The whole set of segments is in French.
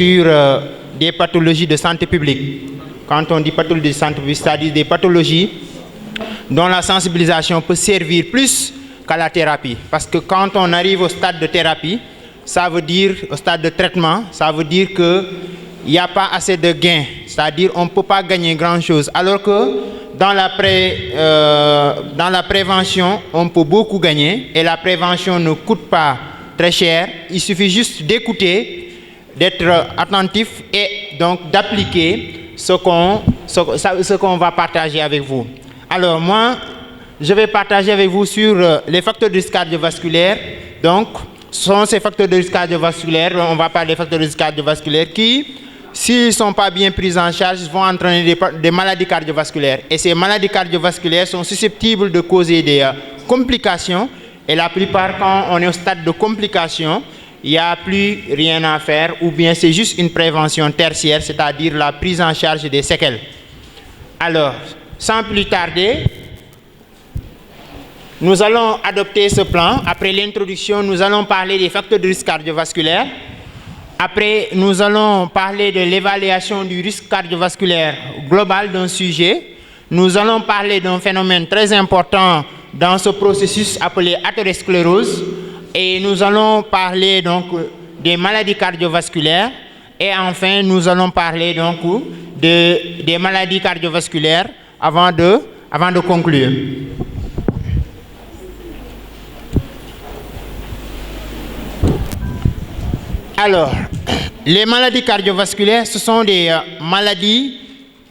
sur des pathologies de santé publique. Quand on dit pathologie de santé publique, c'est-à-dire des pathologies dont la sensibilisation peut servir plus qu'à la thérapie. Parce que quand on arrive au stade de thérapie, ça veut dire, au stade de traitement, ça veut dire qu'il n'y a pas assez de gains. C'est-à-dire qu'on ne peut pas gagner grand-chose. Alors que dans la prévention, on peut beaucoup gagner. Et la prévention ne coûte pas très cher. Il suffit juste d'écouter, d'être attentif et donc d'appliquer ce qu'on va partager avec vous. Alors moi, je vais partager avec vous sur les facteurs de risque cardiovasculaire. Donc, ce sont ces facteurs de risque cardiovasculaire, on va parler des facteurs de risque cardiovasculaire qui, s'ils ne sont pas bien pris en charge, vont entraîner des maladies cardiovasculaires. Et ces maladies cardiovasculaires sont susceptibles de causer des complications. Et la plupart, quand on est au stade de complications, il n'y a plus rien à faire, ou bien c'est juste une prévention tertiaire, c'est-à-dire la prise en charge des séquelles. Alors, sans plus tarder, nous allons adopter ce plan. Après l'introduction, nous allons parler des facteurs de risque cardiovasculaire. Après, nous allons parler de l'évaluation du risque cardiovasculaire global d'un sujet. Nous allons parler d'un phénomène très important dans ce processus appelé athérosclérose. Et nous allons parler donc des maladies cardiovasculaires. Et enfin, nous allons parler donc des maladies cardiovasculaires avant de conclure. Alors, les maladies cardiovasculaires, ce sont des maladies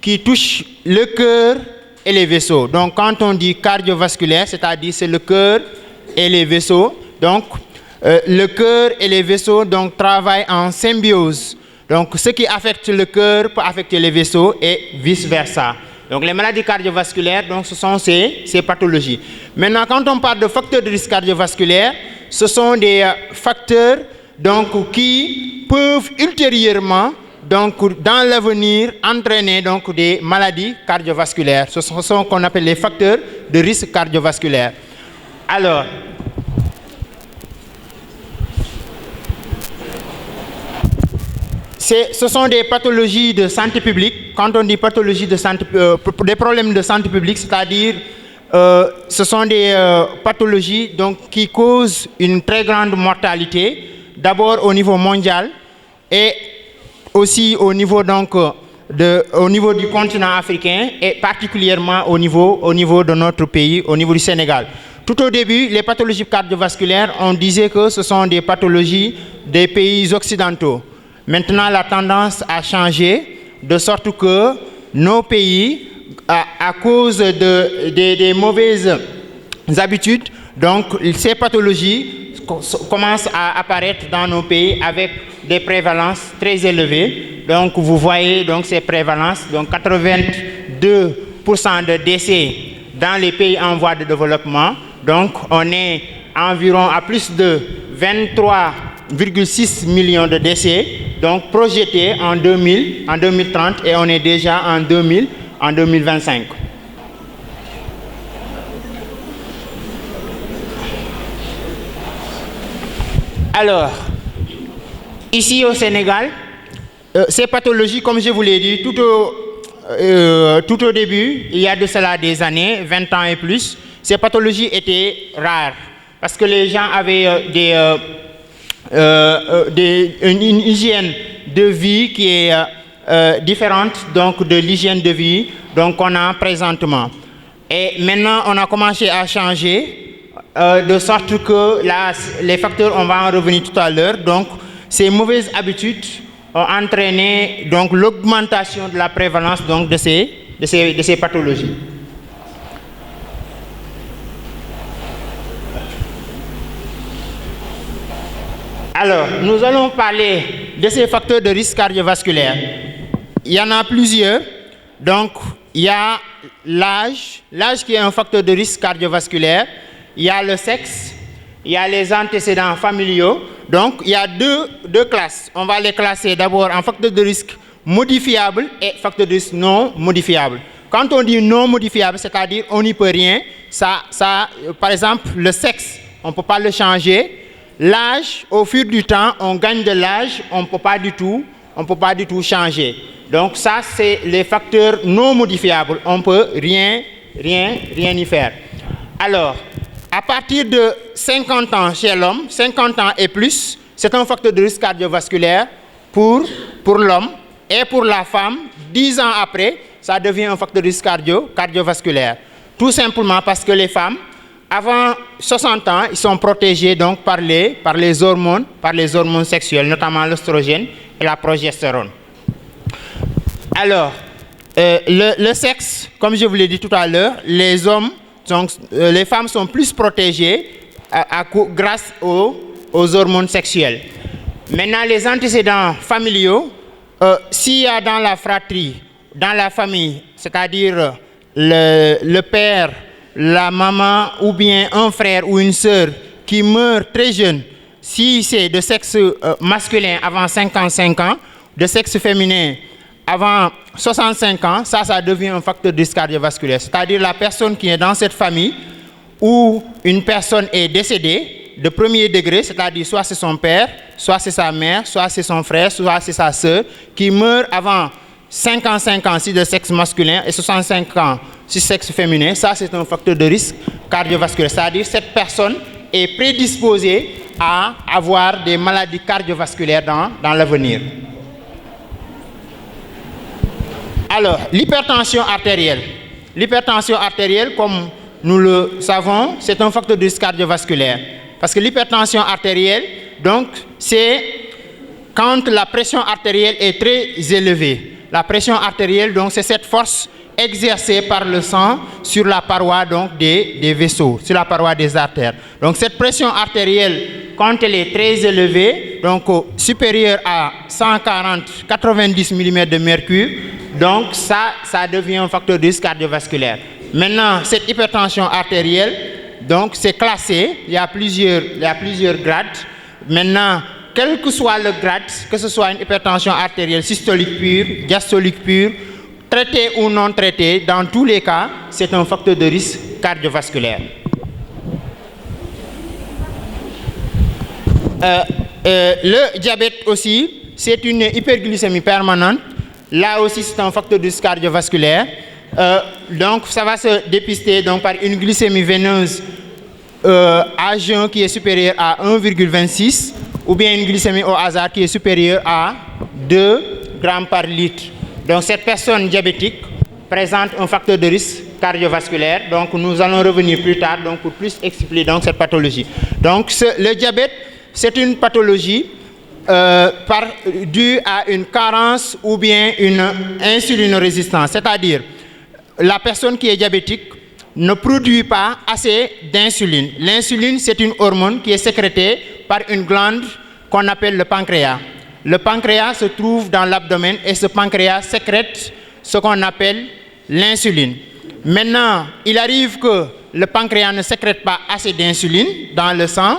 qui touchent le cœur et les vaisseaux. Donc, quand on dit cardiovasculaire, c'est-à-dire c'est le cœur et les vaisseaux. Donc, le cœur et les vaisseaux donc, travaillent en symbiose. Donc, ce qui affecte le cœur peut affecter les vaisseaux et vice-versa. Donc, les maladies cardiovasculaires, donc, ce sont ces pathologies. Maintenant, quand on parle de facteurs de risque cardiovasculaire, ce sont des facteurs donc, qui peuvent ultérieurement, donc, dans l'avenir, entraîner donc, des maladies cardiovasculaires. Ce sont ce qu'on appelle les facteurs de risque cardiovasculaire. Alors, ce sont des pathologies de santé publique. Quand on dit pathologie de santé, des problèmes de santé publique, c'est-à-dire ce sont des pathologies donc, qui causent une très grande mortalité. D'abord au niveau mondial et aussi au niveau, donc, au niveau du continent africain et particulièrement au niveau de notre pays, au niveau du Sénégal. Tout au début, les pathologies cardiovasculaires, on disait que ce sont des pathologies des pays occidentaux. Maintenant, la tendance a changé de sorte que nos pays, à cause des mauvaises habitudes, donc ces pathologies commencent à apparaître dans nos pays avec des prévalences très élevées. Donc vous voyez donc ces prévalences, donc 82% de décès dans les pays en voie de développement. Donc on est environ à plus de 23,6 millions de décès, donc projetés en 2030 et on est déjà en 2025. Alors, ici au Sénégal, ces pathologies, comme je vous l'ai dit, tout au début, il y a de cela des années, 20 ans et plus, ces pathologies étaient rares parce que les gens avaient une hygiène de vie qui est différente donc, de l'hygiène de vie qu'on a présentement. Et maintenant, on a commencé à changer. De sorte que les facteurs, on va en revenir tout à l'heure, donc ces mauvaises habitudes ont entraîné donc l'augmentation de la prévalence donc, de ces pathologies. Alors, nous allons parler de ces facteurs de risque cardiovasculaire. Il y en a plusieurs. Donc, il y a l'âge qui est un facteur de risque cardiovasculaire. Il y a le sexe, il y a les antécédents familiaux. Donc, il y a deux classes. On va les classer d'abord en facteurs de risque modifiables et facteurs de risque non modifiables. Quand on dit non modifiable, c'est-à-dire on n'y peut rien, par exemple, le sexe, on ne peut pas le changer. L'âge, au fil du temps, on gagne de l'âge, on ne peut pas du tout on ne peut pas du tout changer. Donc ça, c'est les facteurs non modifiables. On ne peut rien y faire. Alors, à partir de 50 ans chez l'homme, 50 ans et plus, c'est un facteur de risque cardiovasculaire pour l'homme. Et pour la femme, 10 ans après, ça devient un facteur de risque cardiovasculaire. Tout simplement parce que les femmes, avant 60 ans, ils sont protégés donc par les hormones sexuelles, notamment l'oestrogène et la progestérone. Alors, le sexe, comme je vous l'ai dit tout à l'heure, les femmes sont plus protégées grâce aux hormones sexuelles. Maintenant, les antécédents familiaux, s'il y a dans la fratrie, dans la famille, c'est-à-dire le père, la maman ou bien un frère ou une sœur qui meurt très jeune, si c'est de sexe masculin avant 55 ans, de sexe féminin avant 65 ans, ça devient un facteur de risque cardiovasculaire. C'est-à-dire la personne qui est dans cette famille où une personne est décédée de premier degré, c'est-à-dire soit c'est son père, soit c'est sa mère, soit c'est son frère, soit c'est sa sœur, qui meurt avant 55 ans si de sexe masculin et 65 ans si sexe féminin, ça c'est un facteur de risque cardiovasculaire. C'est-à-dire cette personne est prédisposée à avoir des maladies cardiovasculaires dans l'avenir. Alors, l'hypertension artérielle. L'hypertension artérielle, comme nous le savons, c'est un facteur de risque cardiovasculaire. Parce que l'hypertension artérielle, donc, c'est quand la pression artérielle est très élevée. La pression artérielle, donc, c'est cette force exercée par le sang sur la paroi donc, des vaisseaux, sur la paroi des artères. Donc, cette pression artérielle, quand elle est très élevée, donc supérieure à 140-90 mm de mercure, donc ça devient un facteur de risque cardiovasculaire. Maintenant, cette hypertension artérielle, donc c'est classé, il y a plusieurs grades. Maintenant, quel que soit le grade, que ce soit une hypertension artérielle systolique pure, diastolique pure, traitée ou non traitée, dans tous les cas, c'est un facteur de risque cardiovasculaire. Le diabète aussi, c'est une hyperglycémie permanente. Là aussi, c'est un facteur de risque cardiovasculaire. Donc, ça va se dépister donc, par une glycémie veineuse à jeun qui est supérieure à 1,26 ou bien une glycémie au hasard qui est supérieure à 2 grammes par litre. Donc, cette personne diabétique présente un facteur de risque cardiovasculaire. Donc, nous allons revenir plus tard donc, pour plus expliquer donc, cette pathologie. Donc, le diabète, c'est une pathologie due à une carence ou bien une insulinorésistance. C'est-à-dire, la personne qui est diabétique ne produit pas assez d'insuline. L'insuline, c'est une hormone qui est sécrétée par une glande qu'on appelle le pancréas. Le pancréas se trouve dans l'abdomen et ce pancréas sécrète ce qu'on appelle l'insuline. Maintenant, il arrive que le pancréas ne sécrète pas assez d'insuline dans le sang,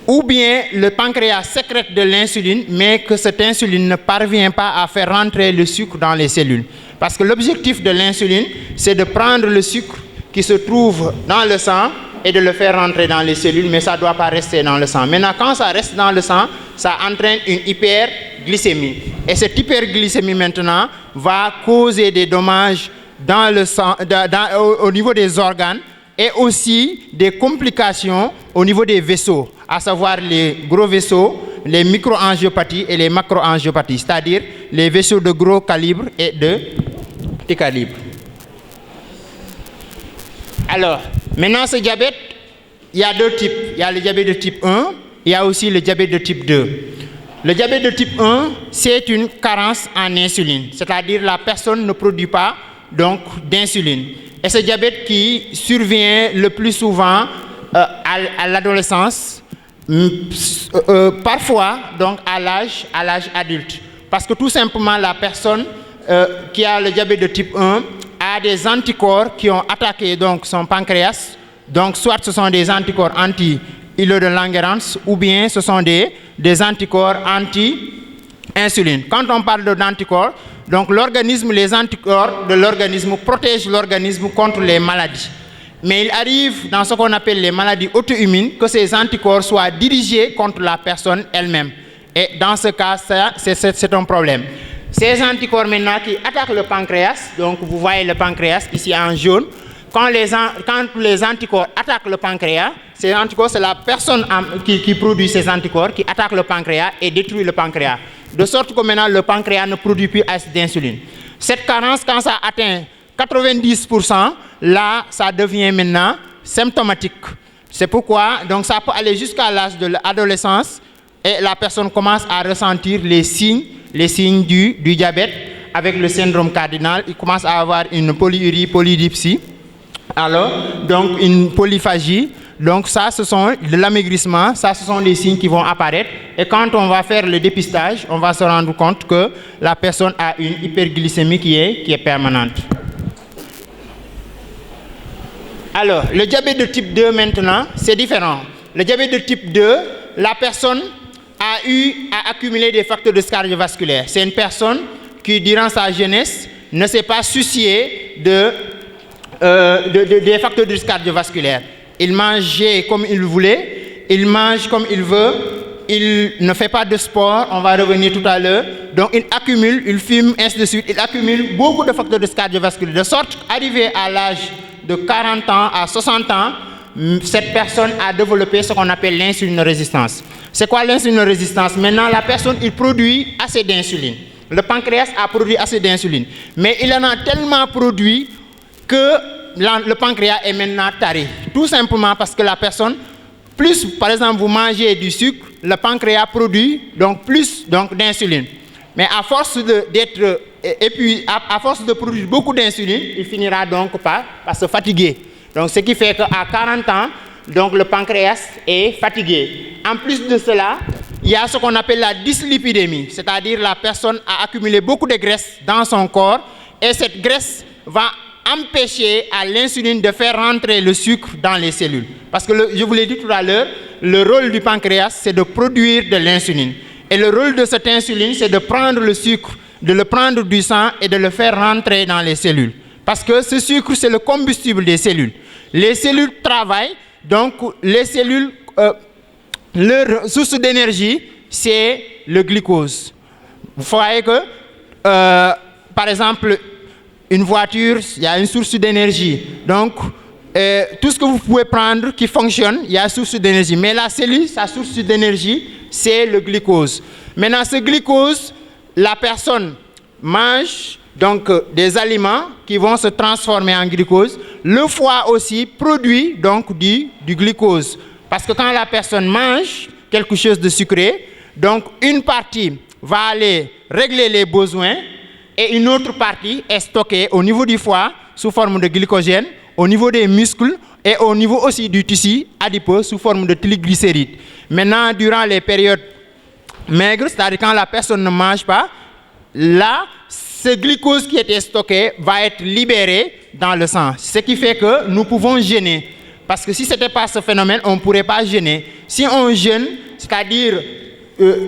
ou bien le pancréas sécrète de l'insuline, mais que cette insuline ne parvient pas à faire rentrer le sucre dans les cellules. Parce que l'objectif de l'insuline, c'est de prendre le sucre qui se trouve dans le sang et de le faire rentrer dans les cellules, mais ça ne doit pas rester dans le sang. Maintenant, quand ça reste dans le sang, ça entraîne une hyperglycémie. Et cette hyperglycémie, maintenant, va causer des dommages dans le sang, au niveau des organes, et aussi des complications au niveau des vaisseaux, à savoir les gros vaisseaux, les microangiopathies et les macroangiopathies, c'est-à-dire les vaisseaux de gros calibre et de petit calibre. Alors, maintenant ce diabète, il y a deux types. Il y a le diabète de type 1, il y a aussi le diabète de type 2. Le diabète de type 1, c'est une carence en insuline, c'est-à-dire la personne ne produit pas donc d'insuline. Et ce diabète qui survient le plus souvent à l'adolescence, parfois donc à l'âge adulte. Parce que tout simplement la personne qui a le diabète de type 1 a des anticorps qui ont attaqué donc son pancréas. Donc soit ce sont des anticorps anti-îlot de Langerhans ou bien ce sont des anticorps anti-insuline. Quand on parle d'anticorps, donc les anticorps de l'organisme protègent l'organisme contre les maladies. Mais il arrive dans ce qu'on appelle les maladies auto-immunes que ces anticorps soient dirigés contre la personne elle-même. Et dans ce cas, c'est un problème. Ces anticorps maintenant qui attaquent le pancréas, donc vous voyez le pancréas ici en jaune, quand les anticorps attaquent le pancréas, ces anticorps, c'est la personne qui produit ces anticorps qui attaque le pancréas et détruit le pancréas. De sorte que maintenant, le pancréas ne produit plus assez d'insuline. Cette carence, quand ça atteint 90%, là, ça devient maintenant symptomatique. C'est pourquoi, donc ça peut aller jusqu'à l'âge de l'adolescence et la personne commence à ressentir les signes du diabète avec le syndrome cardinal. Il commence à avoir une polyurie, polydipsie, alors, donc une polyphagie. Donc ça, ce sont de l'amaigrissement, ça, ce sont les signes qui vont apparaître. Et quand on va faire le dépistage, on va se rendre compte que la personne a une hyperglycémie qui est permanente. Alors, le diabète de type 2 maintenant, c'est différent. Le diabète de type 2, la personne a accumulé des facteurs de risque cardiovasculaire. C'est une personne qui, durant sa jeunesse, ne s'est pas souciée des facteurs de risque cardiovasculaire. Il mangeait comme il voulait, il mange comme il veut, il ne fait pas de sport, on va revenir tout à l'heure. Donc il accumule, il fume, ainsi de suite, il accumule beaucoup de facteurs de risque cardiovasculaire. De sorte qu'arrivé à l'âge de 40 ans à 60 ans, cette personne a développé ce qu'on appelle l'insulinorésistance. C'est quoi l'insulinorésistance? Maintenant, la personne, il produit assez d'insuline. Le pancréas a produit assez d'insuline. Mais il en a tellement produit que le pancréas est maintenant taré. Tout simplement parce que la personne, plus par exemple vous mangez du sucre, le pancréas produit donc plus d'insuline. Mais à force à force de produire beaucoup d'insuline, il finira donc par se fatiguer. Donc ce qui fait qu'à 40 ans, donc le pancréas est fatigué. En plus de cela, il y a ce qu'on appelle la dyslipidémie, c'est-à-dire la personne a accumulé beaucoup de graisse dans son corps et cette graisse va empêcher à l'insuline de faire rentrer le sucre dans les cellules. Parce que je vous l'ai dit tout à l'heure, le rôle du pancréas, c'est de produire de l'insuline. Et le rôle de cette insuline, c'est de prendre le sucre, de le prendre du sang et de le faire rentrer dans les cellules. Parce que ce sucre, c'est le combustible des cellules. Les cellules travaillent, donc les cellules, leur source d'énergie, c'est le glucose. Vous voyez que, par exemple, une voiture, il y a une source d'énergie. Donc, tout ce que vous pouvez prendre qui fonctionne, il y a une source d'énergie. Mais la cellule, sa source d'énergie, c'est le glucose. Maintenant, ce glucose, la personne mange donc des aliments qui vont se transformer en glucose. Le foie aussi produit donc du glucose. Parce que quand la personne mange quelque chose de sucré, donc une partie va aller régler les besoins et une autre partie est stockée au niveau du foie sous forme de glycogène, au niveau des muscles et au niveau aussi du tissu adipeux sous forme de triglycérides. Maintenant, durant les périodes maigres, c'est-à-dire quand la personne ne mange pas, là, ce glucose qui était stocké va être libéré dans le sang. Ce qui fait que nous pouvons jeûner. Parce que si ce n'était pas ce phénomène, on ne pourrait pas jeûner. Si on jeûne, c'est-à-dire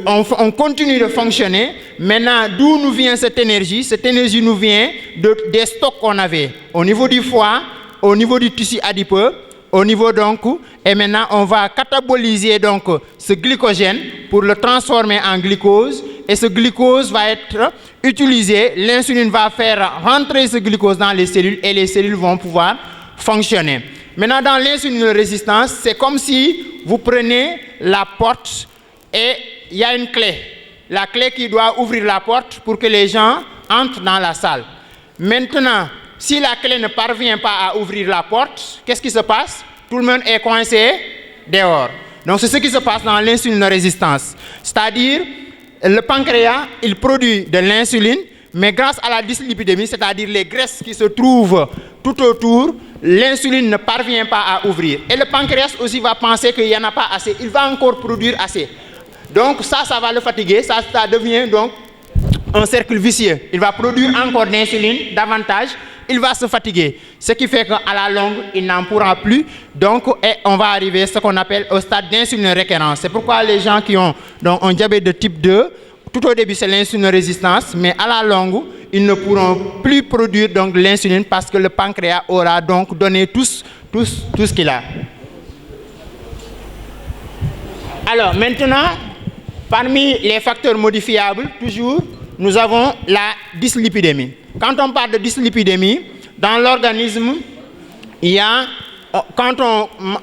on continue de fonctionner, maintenant d'où nous vient cette énergie? Cette énergie nous vient des stocks qu'on avait au niveau du foie, au niveau du tissu adipeux, au niveau donc, et maintenant on va cataboliser donc ce glycogène pour le transformer en glucose, et ce glucose va être utilisé, l'insuline va faire rentrer ce glucose dans les cellules et les cellules vont pouvoir fonctionner. Maintenant dans l'insulinorésistance, c'est comme si vous prenez la porte et il y a une clé. La clé qui doit ouvrir la porte pour que les gens entrent dans la salle. Maintenant, si la clé ne parvient pas à ouvrir la porte, qu'est-ce qui se passe? Tout le monde est coincé dehors. Donc c'est ce qui se passe dans l'insulinorésistance. C'est-à-dire, le pancréas, il produit de l'insuline, mais grâce à la dyslipidémie, c'est-à-dire les graisses qui se trouvent tout autour, l'insuline ne parvient pas à ouvrir. Et le pancréas aussi va penser qu'il n'y en a pas assez. Il va encore produire assez. Donc ça va le fatiguer. Ça devient donc un cercle vicieux. Il va produire encore d'insuline davantage. Il va se fatiguer. Ce qui fait qu'à la longue, il n'en pourra plus. Donc, on va arriver à ce qu'on appelle au stade d'insulinorésistance. C'est pourquoi les gens qui ont donc, un diabète de type 2, tout au début, c'est l'insulinorésistance, mais à la longue, ils ne pourront plus produire donc, de l'insuline parce que le pancréas aura donc donné tout ce qu'il a. Alors, maintenant, Parmi les facteurs modifiables, toujours, nous avons la dyslipidémie. Quand on parle de dyslipidémie, dans l'organisme, il y a, quand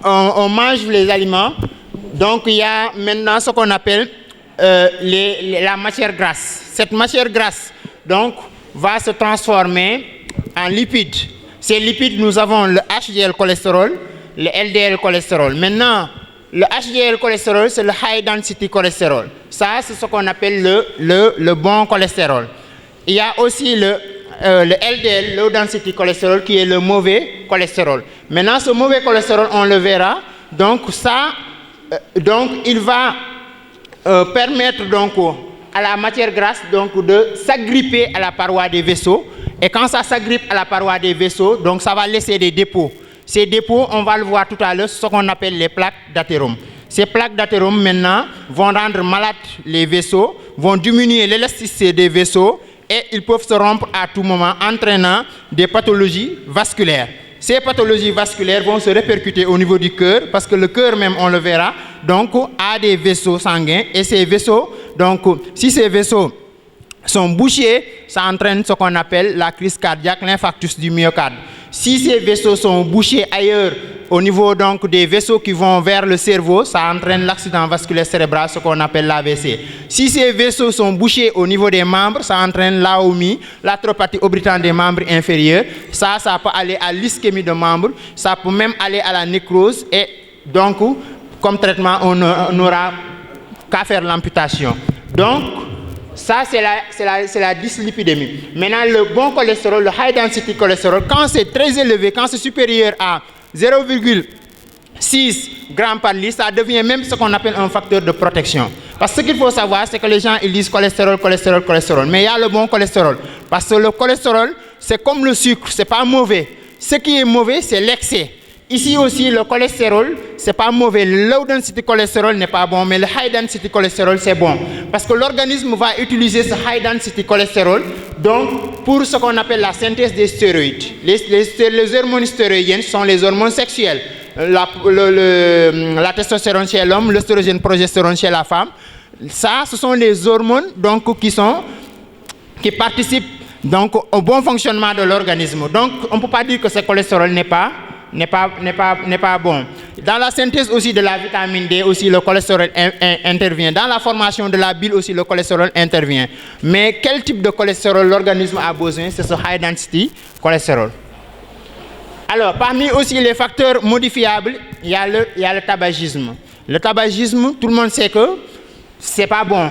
on mange les aliments, donc il y a maintenant ce qu'on appelle la matière grasse. Cette matière grasse, donc, va se transformer en lipides. Ces lipides, nous avons le HDL cholestérol, le LDL cholestérol. Maintenant, le HDL cholestérol, c'est le high density cholestérol. Ça, c'est ce qu'on appelle le bon cholestérol. Il y a aussi le LDL, low density cholestérol, qui est le mauvais cholestérol. Maintenant, ce mauvais cholestérol, on le verra. Donc, ça, il va permettre donc à la matière grasse donc de s'agripper à la paroi des vaisseaux. Et quand ça s'agrippe à la paroi des vaisseaux, donc ça va laisser des dépôts. Ces dépôts, on va le voir tout à l'heure, ce qu'on appelle les plaques d'athérome. Ces plaques d'athérome, maintenant, vont rendre malades les vaisseaux, vont diminuer l'élasticité des vaisseaux et ils peuvent se rompre à tout moment, entraînant des pathologies vasculaires. Ces pathologies vasculaires vont se répercuter au niveau du cœur, parce que le cœur même, on le verra, donc, a des vaisseaux sanguins. Et ces vaisseaux, donc, si ces vaisseaux sont bouchés, ça entraîne ce qu'on appelle la crise cardiaque, l'infarctus du myocarde. Si ces vaisseaux sont bouchés ailleurs, au niveau donc des vaisseaux qui vont vers le cerveau, ça entraîne l'accident vasculaire cérébral, ce qu'on appelle l'AVC. Si ces vaisseaux sont bouchés au niveau des membres, ça entraîne l'AOMI, l'atropathie oblitérante des membres inférieurs. Ça peut aller à l'ischémie de membres, ça peut même aller à la nécrose. Et donc, comme traitement, on n'aura qu'à faire l'amputation. Donc, ça, c'est la dyslipidémie. Maintenant, le bon cholestérol, le high density cholestérol, quand c'est très élevé, quand c'est supérieur à 0,6 grammes par litre, ça devient même ce qu'on appelle un facteur de protection. Parce que ce qu'il faut savoir, c'est que les gens ils disent cholestérol, cholestérol, cholestérol. Mais il y a le bon cholestérol. Parce que le cholestérol, c'est comme le sucre, c'est pas mauvais. Ce qui est mauvais, c'est l'excès. Ici aussi, le cholestérol, c'est pas mauvais. Le low density cholestérol n'est pas bon, mais le high density cholestérol, c'est bon. Parce que l'organisme va utiliser ce high density cholestérol donc, pour ce qu'on appelle la synthèse des stéroïdes. Les hormones stéroïdiennes sont les hormones sexuelles. La testostérone chez l'homme, l'œstrogène, progestérone chez la femme. Ça, ce sont les hormones donc, qui participent donc, au bon fonctionnement de l'organisme. Donc, on ne peut pas dire que ce cholestérol n'est pas bon. Dans la synthèse aussi de la vitamine D, aussi le cholestérol intervient. Dans la formation de la bile aussi, le cholestérol intervient. Mais quel type de cholestérol l'organisme a besoin? C'est ce high density cholestérol. Alors, parmi aussi les facteurs modifiables, il y a le tabagisme. Le tabagisme, tout le monde sait que c'est pas bon.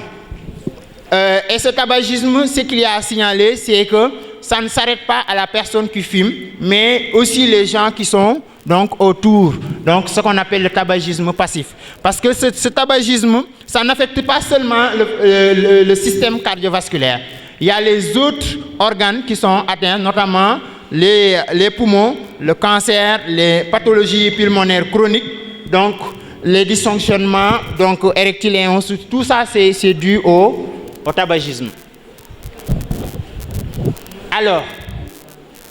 Et ce tabagisme, ce qu'il y a à signaler, c'est que ça ne s'arrête pas à la personne qui fume, mais aussi les gens qui sont donc autour. Donc, ce qu'on appelle le tabagisme passif. Parce que ce tabagisme, ça n'affecte pas seulement le système cardiovasculaire. Il y a les autres organes qui sont atteints, notamment les poumons, le cancer, les pathologies pulmonaires chroniques, donc les dysfonctionnements donc, érectiles et ensuite, tout ça, c'est dû au tabagisme. Alors,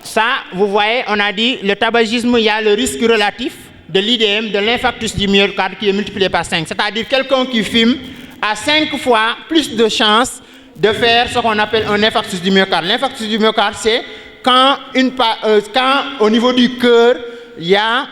ça, vous voyez, on a dit, le tabagisme, il y a le risque relatif de l'IDM, de l'infarctus du myocarde qui est multiplié par 5. C'est-à-dire quelqu'un qui fume a 5 fois plus de chances de faire ce qu'on appelle un infarctus du myocarde. L'infarctus du myocarde, c'est quand au niveau du cœur, il y a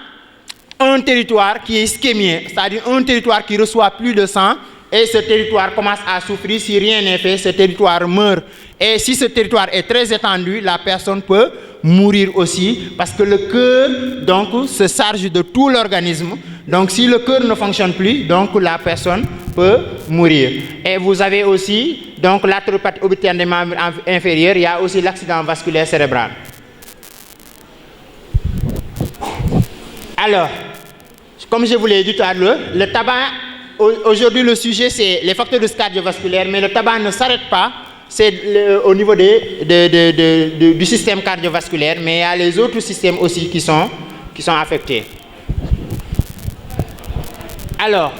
un territoire qui est ischémié, c'est-à-dire un territoire qui reçoit plus de sang, et ce territoire commence à souffrir. Si rien n'est fait, ce territoire meurt. Et si ce territoire est très étendu, la personne peut mourir aussi, parce que le cœur donc, se charge de tout l'organisme. Donc si le cœur ne fonctionne plus, donc la personne peut mourir. Et vous avez aussi donc l'atropathie oblitérante des membres inférieurs, il y a aussi l'accident vasculaire cérébral. Alors, comme je vous l'ai dit tout à l'heure, le tabac, aujourd'hui le sujet c'est les facteurs de risque cardiovasculaire, mais le tabac ne s'arrête pas, c'est au niveau du système cardiovasculaire, mais il y a les autres systèmes aussi qui sont affectés. Alors,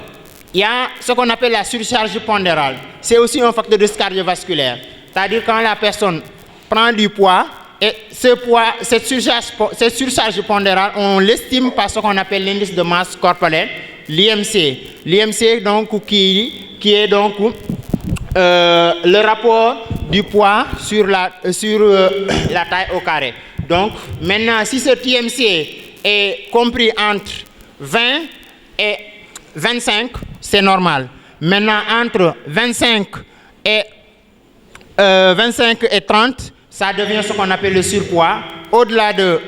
il y a ce qu'on appelle la surcharge pondérale. C'est aussi un facteur de risque cardiovasculaire. C'est-à-dire quand la personne prend du poids, et cette surcharge pondérale, on l'estime par ce qu'on appelle l'indice de masse corporelle. l'IMC. L'IMC, donc, qui est donc le rapport du poids sur la taille au carré. Donc, maintenant, si ce IMC est compris entre 20 et 25, c'est normal. Maintenant, entre 25 et 30, ça devient ce qu'on appelle le surpoids. Au-delà de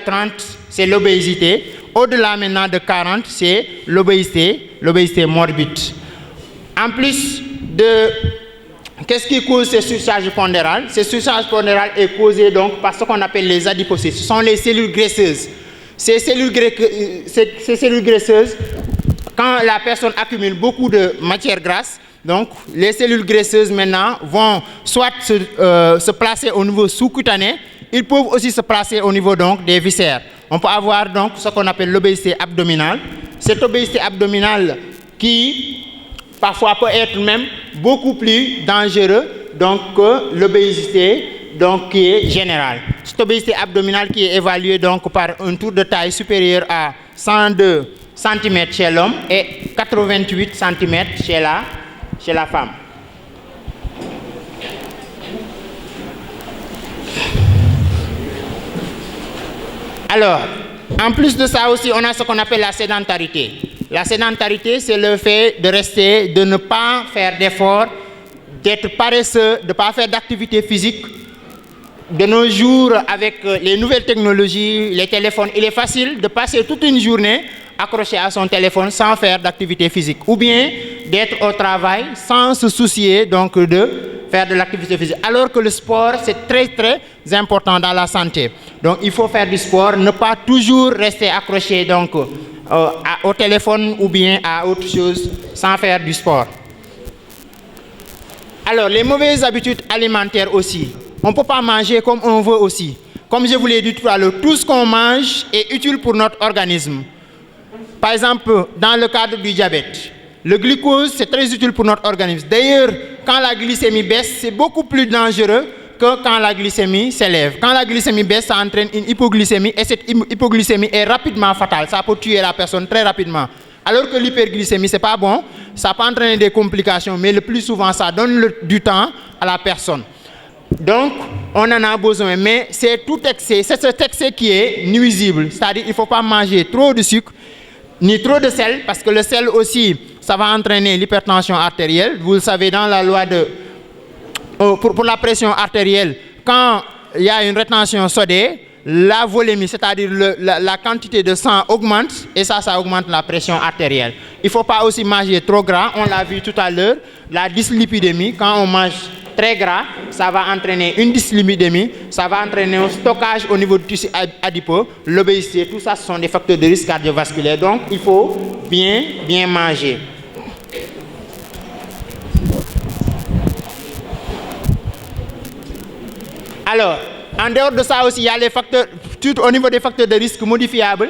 30, c'est l'obésité. Au-delà maintenant de 40, c'est l'obésité morbide. En plus de... Qu'est-ce qui cause ces surcharges pondérales? Ces surcharges pondérales est causée donc par ce qu'on appelle les adipocytes. Ce sont les cellules graisseuses. Ces cellules graisseuses, quand la personne accumule beaucoup de matière grasse, donc les cellules graisseuses maintenant vont soit se placer au niveau sous-cutané, ils peuvent aussi se placer au niveau donc des viscères. On peut avoir donc ce qu'on appelle l'obésité abdominale. Cette obésité abdominale qui parfois peut être même beaucoup plus dangereux donc, que l'obésité donc, qui est générale. Cette obésité abdominale qui est évaluée donc, par un tour de taille supérieur à 102 cm chez l'homme et 88 cm chez la femme. Alors, en plus de ça aussi, on a ce qu'on appelle la sédentarité. La sédentarité, c'est le fait de rester, de ne pas faire d'efforts, d'être paresseux, de ne pas faire d'activité physique. De nos jours, avec les nouvelles technologies, les téléphones, il est facile de passer toute une journée accroché à son téléphone sans faire d'activité physique. Ou bien d'être au travail sans se soucier donc de faire de l'activité physique. Alors que le sport, c'est très très important dans la santé. Donc il faut faire du sport, ne pas toujours rester accroché donc, au téléphone ou bien à autre chose sans faire du sport. Alors les mauvaises habitudes alimentaires aussi. On ne peut pas manger comme on veut aussi. Comme je vous l'ai dit tout à l'heure, tout ce qu'on mange est utile pour notre organisme. Par exemple, dans le cadre du diabète, le glucose, c'est très utile pour notre organisme. D'ailleurs, quand la glycémie baisse, c'est beaucoup plus dangereux que quand la glycémie s'élève. Quand la glycémie baisse, ça entraîne une hypoglycémie et cette hypoglycémie est rapidement fatale. Ça peut tuer la personne très rapidement. Alors que l'hyperglycémie, ce n'est pas bon, ça peut entraîner des complications, mais le plus souvent, ça donne du temps à la personne. Donc, on en a besoin, mais c'est tout excès, c'est cet excès qui est nuisible. C'est-à-dire qu'il ne faut pas manger trop de sucre, ni trop de sel, parce que le sel aussi, ça va entraîner l'hypertension artérielle. Vous le savez, dans la loi pour la pression artérielle, quand il y a une rétention sodée, la volémie, c'est-à-dire la quantité de sang augmente, et ça augmente la pression artérielle. Il ne faut pas aussi manger trop gras, on l'a vu tout à l'heure, la dyslipidémie, quand on mange très gras, ça va entraîner une dyslipidémie, ça va entraîner un stockage au niveau du tissu adipeux, l'obésité, tout ça, ce sont des facteurs de risque cardiovasculaire. Donc, il faut bien manger. Alors, en dehors de ça aussi, il y a les facteurs, tout au niveau des facteurs de risque modifiables,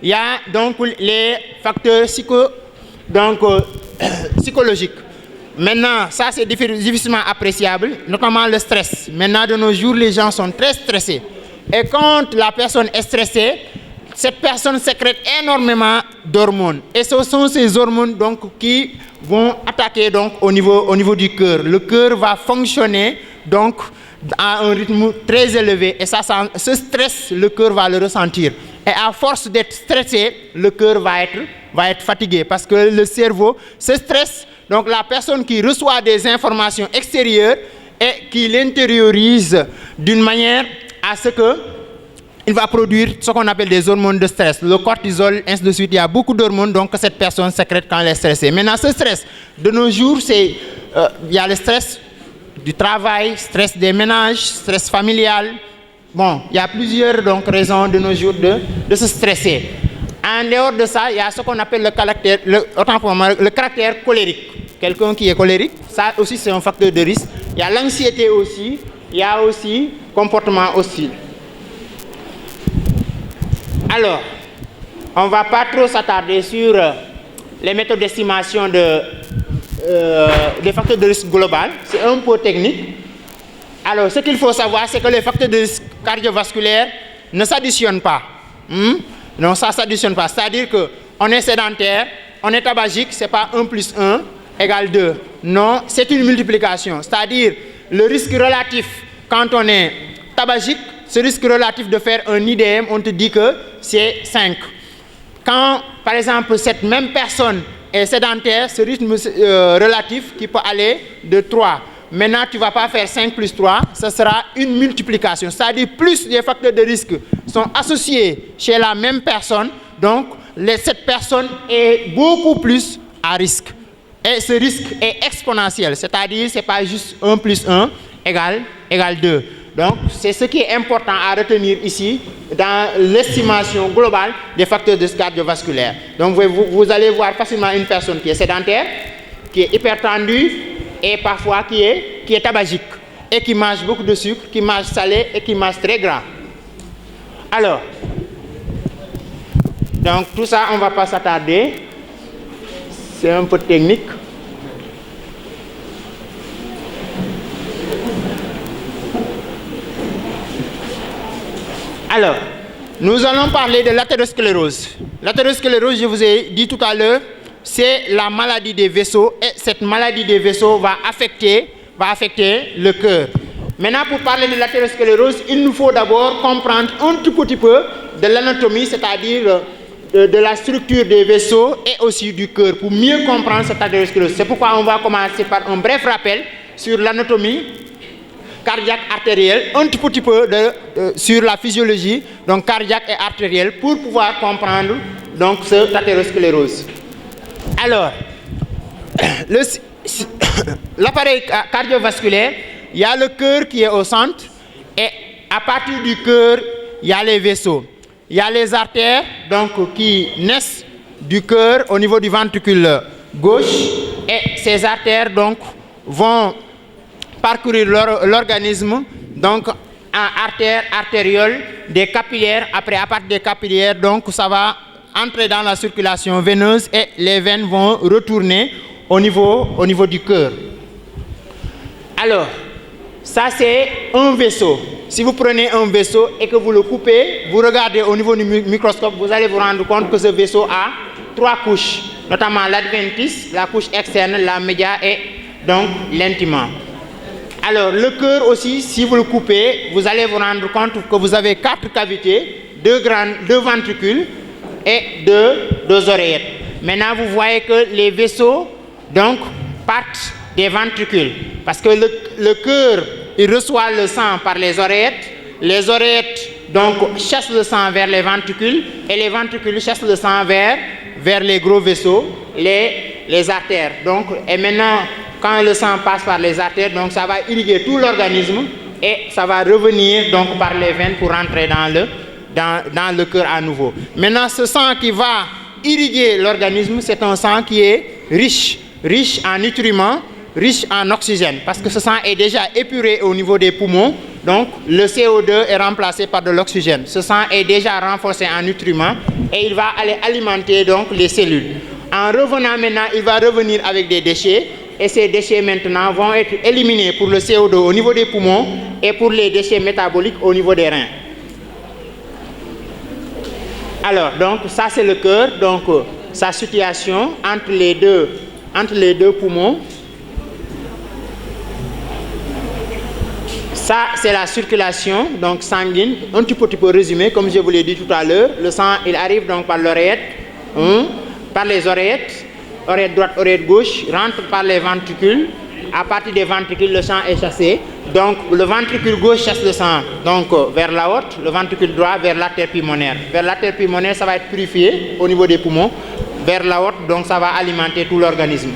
il y a donc les facteurs psychologiques. Maintenant, ça c'est difficilement appréciable, notamment le stress. Maintenant, de nos jours, les gens sont très stressés. Et quand la personne est stressée, cette personne sécrète énormément d'hormones. Et ce sont ces hormones donc, qui vont attaquer donc, au niveau du cœur. Le cœur va fonctionner donc, à un rythme très élevé. Et ça, ce stress, le cœur va le ressentir. Et à force d'être stressé, le cœur va être fatigué parce que le cerveau se stresse. Donc la personne qui reçoit des informations extérieures et qui l'intériorise d'une manière à ce qu'il va produire ce qu'on appelle des hormones de stress. Le cortisol, ainsi de suite. Il y a beaucoup d'hormones donc, que cette personne sécrète quand elle est stressée. Maintenant, ce stress, de nos jours, il y a le stress du travail, stress des ménages, stress familial. Bon, il y a plusieurs donc, raisons de nos jours de se stresser. En dehors de ça, il y a ce qu'on appelle le caractère colérique. Quelqu'un qui est colérique, ça aussi c'est un facteur de risque. Il y a l'anxiété aussi, il y a aussi comportement hostile. Alors, on ne va pas trop s'attarder sur les méthodes d'estimation des facteurs de risque global. C'est un peu technique. Alors, ce qu'il faut savoir, c'est que les facteurs de risque cardiovasculaires ne s'additionnent pas. Non, ça ne s'additionne pas. C'est-à-dire qu'on est sédentaire, on est tabagique, ce n'est pas 1 plus 1 égale 2. Non, c'est une multiplication. C'est-à-dire, le risque relatif, quand on est tabagique, ce risque relatif de faire un IDM, on te dit que c'est 5. Quand, par exemple, cette même personne est sédentaire, ce risque relatif qui peut aller de 3. Maintenant, tu ne vas pas faire 5 plus 3, ce sera une multiplication. C'est-à-dire, plus les facteurs de risque sont associés chez la même personne, donc cette personne est beaucoup plus à risque. Et ce risque est exponentiel, c'est-à-dire ce n'est pas juste 1 plus 1 égale 2. Donc, c'est ce qui est important à retenir ici dans l'estimation globale des facteurs de risque cardiovasculaire. Donc, vous allez voir facilement une personne qui est sédentaire, qui est hypertendue et parfois qui est tabagique et qui mange beaucoup de sucre, qui mange salé et qui mange très gras. Alors, donc tout ça, on ne va pas s'attarder. C'est un peu technique. Alors, nous allons parler de l'athérosclérose. L'athérosclérose, je vous ai dit tout à l'heure, c'est la maladie des vaisseaux et cette maladie des vaisseaux va affecter le cœur. Maintenant, pour parler de l'athérosclérose, il nous faut d'abord comprendre un tout petit peu de l'anatomie, c'est-à-dire de la structure des vaisseaux et aussi du cœur, pour mieux comprendre cette athérosclérose. C'est pourquoi on va commencer par un bref rappel sur l'anatomie cardiaque artérielle, un tout petit peu sur la physiologie, donc cardiaque et artérielle, pour pouvoir comprendre donc cette athérosclérose. Alors, l'appareil cardiovasculaire, il y a le cœur qui est au centre et à partir du cœur, il y a les vaisseaux. Il y a les artères donc, qui naissent du cœur au niveau du ventricule gauche et ces artères donc, vont parcourir l'organisme donc en artères, artérioles, des capillaires. Après, à partir des capillaires, donc, ça va entrer dans la circulation veineuse et les veines vont retourner au niveau du cœur. Alors, ça c'est un vaisseau. Si vous prenez un vaisseau et que vous le coupez, vous regardez au niveau du microscope, vous allez vous rendre compte que ce vaisseau a 3 couches, notamment l'adventice, la couche externe, la média et donc l'intima. Alors, le cœur aussi, si vous le coupez, vous allez vous rendre compte que vous avez 4 cavités, 2 ventricules et 2 oreillettes. Maintenant, vous voyez que les vaisseaux donc, partent des ventricules. Parce que le cœur, il reçoit le sang par les oreillettes donc, chassent le sang vers les ventricules et les ventricules chassent le sang vers les gros vaisseaux, les artères. Donc, et maintenant, quand le sang passe par les artères, donc, ça va irriguer tout l'organisme et ça va revenir donc, par les veines pour rentrer dans le cœur à nouveau. Maintenant, ce sang qui va irriguer l'organisme, c'est un sang qui est riche en nutriments, riche en oxygène, parce que ce sang est déjà épuré au niveau des poumons, donc le CO2 est remplacé par de l'oxygène. Ce sang est déjà renforcé en nutriments et il va aller alimenter donc les cellules. En revenant maintenant, il va revenir avec des déchets et ces déchets maintenant vont être éliminés pour le CO2 au niveau des poumons et pour les déchets métaboliques au niveau des reins. Alors, donc ça c'est le cœur, donc sa situation entre les deux poumons. Ça, c'est la circulation donc sanguine, un petit peu résumé, comme je vous l'ai dit tout à l'heure. Le sang, il arrive donc par l'oreillette, par les oreillettes, oreillette droite, oreillette gauche, rentre par les ventricules. À partir des ventricules, le sang est chassé. Donc, le ventricule gauche chasse le sang donc, vers l'aorte, le ventricule droit vers l'artère pulmonaire. Vers l'artère pulmonaire, ça va être purifié au niveau des poumons. Vers l'aorte, donc ça va alimenter tout l'organisme.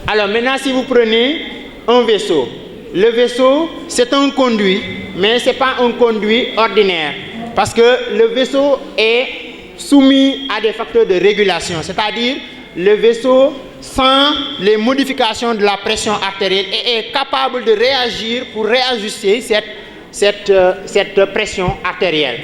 Alors maintenant, si vous prenez un vaisseau, le vaisseau, c'est un conduit, mais ce n'est pas un conduit ordinaire, parce que le vaisseau est soumis à des facteurs de régulation, c'est-à-dire le vaisseau sent les modifications de la pression artérielle et est capable de réagir pour réajuster cette pression artérielle.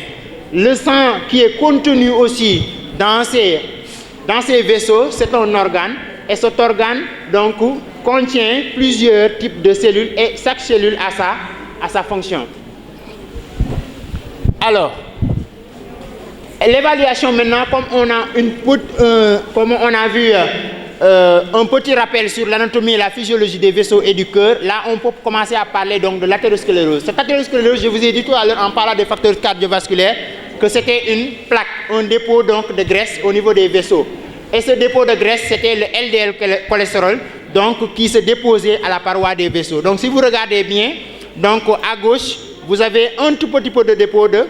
Le sang qui est contenu aussi dans ces vaisseaux, c'est un organe, et cet organe donc contient plusieurs types de cellules et chaque cellule a sa fonction. Alors, L'évaluation maintenant, comme on a vu un petit rappel sur l'anatomie et la physiologie des vaisseaux et du cœur, là on peut commencer à parler donc de l'athérosclérose. Cette athérosclérose, je vous ai dit tout à l'heure en parlant des facteurs cardiovasculaires que c'était une plaque, un dépôt donc de graisse au niveau des vaisseaux. Et ce dépôt de graisse, c'était le LDL cholestérol, donc qui se déposait à la paroi des vaisseaux. Donc si vous regardez bien, donc à gauche, vous avez un tout petit peu de dépôt de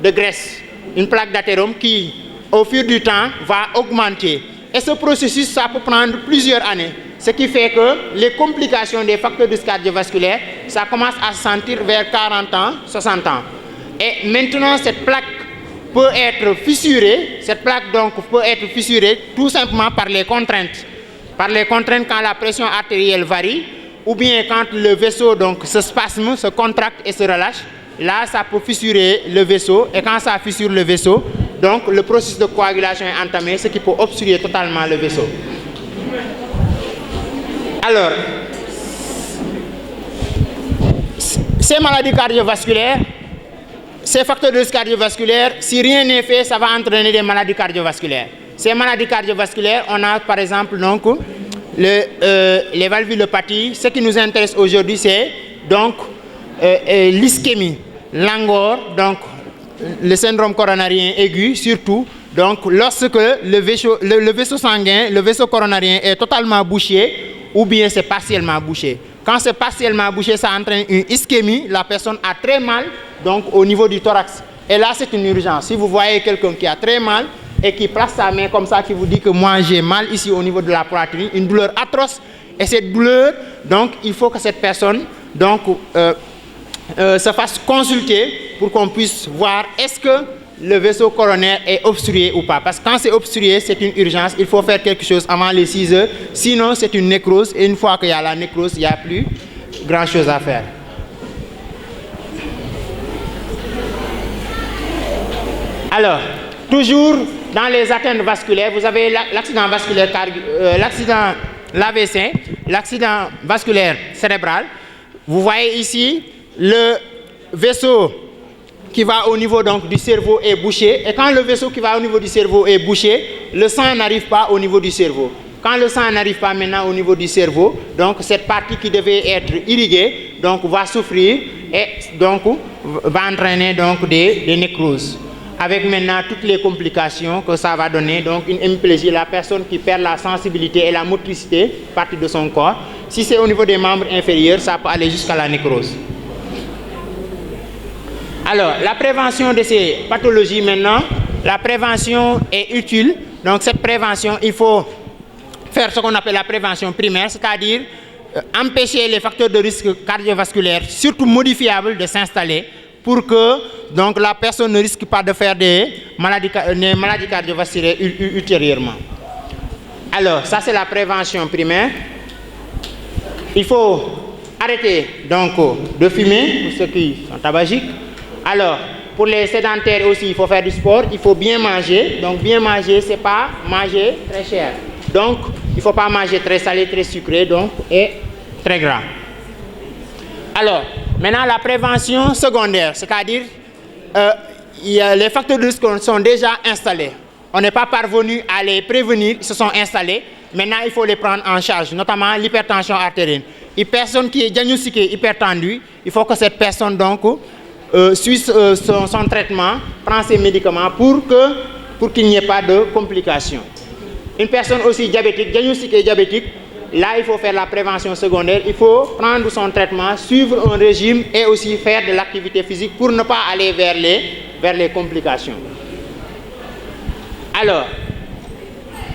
graisse, une plaque d'athérome qui, au fil du temps, va augmenter. Et ce processus, ça peut prendre plusieurs années. Ce qui fait que les complications des facteurs de risque cardiovasculaire, ça commence à se sentir vers 40 ans, 60 ans. Et maintenant, cette plaque peut être fissurée. Cette plaque, donc, peut être fissurée tout simplement par les contraintes. Par les contraintes quand la pression artérielle varie, ou bien quand le vaisseau donc, se spasme, se contracte et se relâche. Là, ça peut fissurer le vaisseau. Et quand ça fissure le vaisseau, donc le processus de coagulation est entamé, ce qui peut obstruer totalement le vaisseau. Alors, ces maladies cardiovasculaires, ces facteurs de risque cardiovasculaire, si rien n'est fait, ça va entraîner des maladies cardiovasculaires. Ces maladies cardiovasculaires, on a par exemple donc, les valvulopathies. Ce qui nous intéresse aujourd'hui, c'est donc l'ischémie, l'angor, donc le syndrome coronarien aigu surtout. Donc lorsque le vaisseau sanguin, le vaisseau coronarien est totalement bouché ou bien c'est partiellement bouché. Quand c'est partiellement bouché, ça entraîne une ischémie. La personne a très mal donc au niveau du thorax. Et là, c'est une urgence. Si vous voyez quelqu'un qui a très mal et qui place sa main comme ça, qui vous dit que moi j'ai mal ici au niveau de la poitrine, une douleur atroce. Et cette douleur, donc il faut que cette personne donc, se fasse consulter pour qu'on puisse voir est-ce que le vaisseau coronaire est obstrué ou pas. Parce que quand c'est obstrué, c'est une urgence. Il faut faire quelque chose avant les 6 heures. Sinon, c'est une nécrose. Et une fois qu'il y a la nécrose, il n'y a plus grand-chose à faire. Alors, toujours dans les atteintes vasculaires, vous avez l'accident vasculaire, l'accident l'AVC, l'accident vasculaire cérébral. Vous voyez ici le vaisseau qui va au niveau donc, du cerveau est bouché. Et quand le vaisseau qui va au niveau du cerveau est bouché, le sang n'arrive pas au niveau du cerveau. Quand le sang n'arrive pas maintenant au niveau du cerveau, donc cette partie qui devait être irriguée donc, va souffrir et donc, va entraîner donc, des nécroses. Avec maintenant toutes les complications que ça va donner, donc une hémiplégie, la personne qui perd la sensibilité et la motricité, partie de son corps. Si c'est au niveau des membres inférieurs, ça peut aller jusqu'à la nécrose. Alors, la prévention de ces pathologies maintenant, la prévention est utile. Donc, cette prévention, il faut faire ce qu'on appelle la prévention primaire, c'est-à-dire empêcher les facteurs de risque cardiovasculaire, surtout modifiables, de s'installer pour que donc, la personne ne risque pas de faire des maladies cardiovasculaires ultérieurement. Alors, ça c'est la prévention primaire. Il faut arrêter donc, de fumer, pour ceux qui sont tabagiques. Alors, pour les sédentaires aussi, il faut faire du sport, il faut bien manger. Donc, bien manger, ce n'est pas manger très cher. Donc, il ne faut pas manger très salé, très sucré, donc, et très gras. Alors, maintenant, la prévention secondaire, c'est-à-dire, les facteurs de risque sont déjà installés. On n'est pas parvenu à les prévenir, ils se sont installés. Maintenant, il faut les prendre en charge, notamment l'hypertension artérielle. Une personne qui est diagnostiquée hypertendue, il faut que cette personne, donc, suit son traitement, prend ses médicaments pour qu'il n'y ait pas de complications. Une personne aussi diabétique, diagnostiquée diabétique, là il faut faire la prévention secondaire, il faut prendre son traitement, suivre un régime et aussi faire de l'activité physique pour ne pas aller vers les complications. Alors,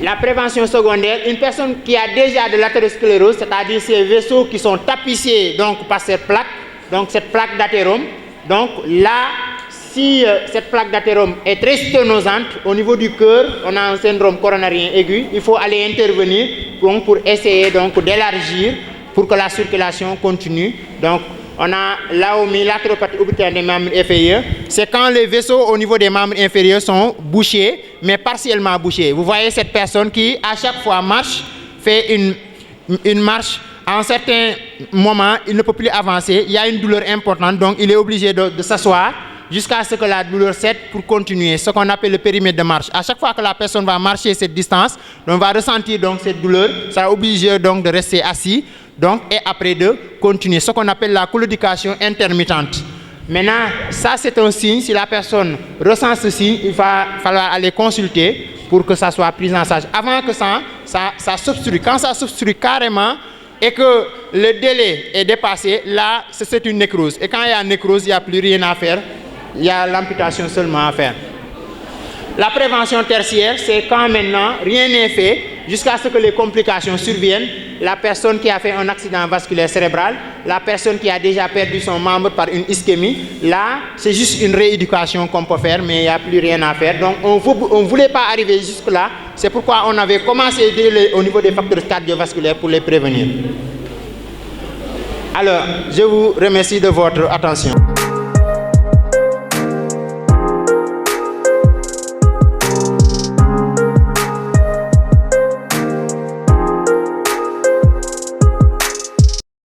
la prévention secondaire, une personne qui a déjà de l'athérosclérose, c'est-à-dire ces vaisseaux qui sont tapissés donc, par cette plaque d'athérome. Donc là, si cette plaque d'athérome est très sténosante, au niveau du cœur, on a un syndrome coronarien aigu, il faut aller intervenir donc, pour essayer d'élargir pour que la circulation continue. Donc on a l'athéropathie oblitéraire des membres inférieurs. C'est quand les vaisseaux au niveau des membres inférieurs sont bouchés, mais partiellement bouchés. Vous voyez cette personne qui, à chaque fois, marche, fait une marche. À un certain moment, il ne peut plus avancer. Il y a une douleur importante, donc il est obligé de s'asseoir jusqu'à ce que la douleur cède pour continuer, ce qu'on appelle le périmètre de marche. À chaque fois que la personne va marcher cette distance, on va ressentir donc cette douleur, ça sera obligé donc de rester assis donc, et après de continuer, ce qu'on appelle la claudication intermittente. Maintenant, ça c'est un signe, si la personne ressent ce signe, il va falloir aller consulter pour que ça soit pris en charge. Avant que ça s'obstrue, quand ça s'obstrue carrément et que le délai est dépassé, là c'est une nécrose. Et quand il y a nécrose, il n'y a plus rien à faire, il y a l'amputation seulement à faire. La prévention tertiaire, c'est quand maintenant rien n'est fait jusqu'à ce que les complications surviennent. La personne qui a fait un accident vasculaire cérébral, la personne qui a déjà perdu son membre par une ischémie, là, c'est juste une rééducation qu'on peut faire, mais il n'y a plus rien à faire. Donc, on ne voulait pas arriver jusque-là. C'est pourquoi on avait commencé au niveau des facteurs cardiovasculaires pour les prévenir. Alors, je vous remercie de votre attention.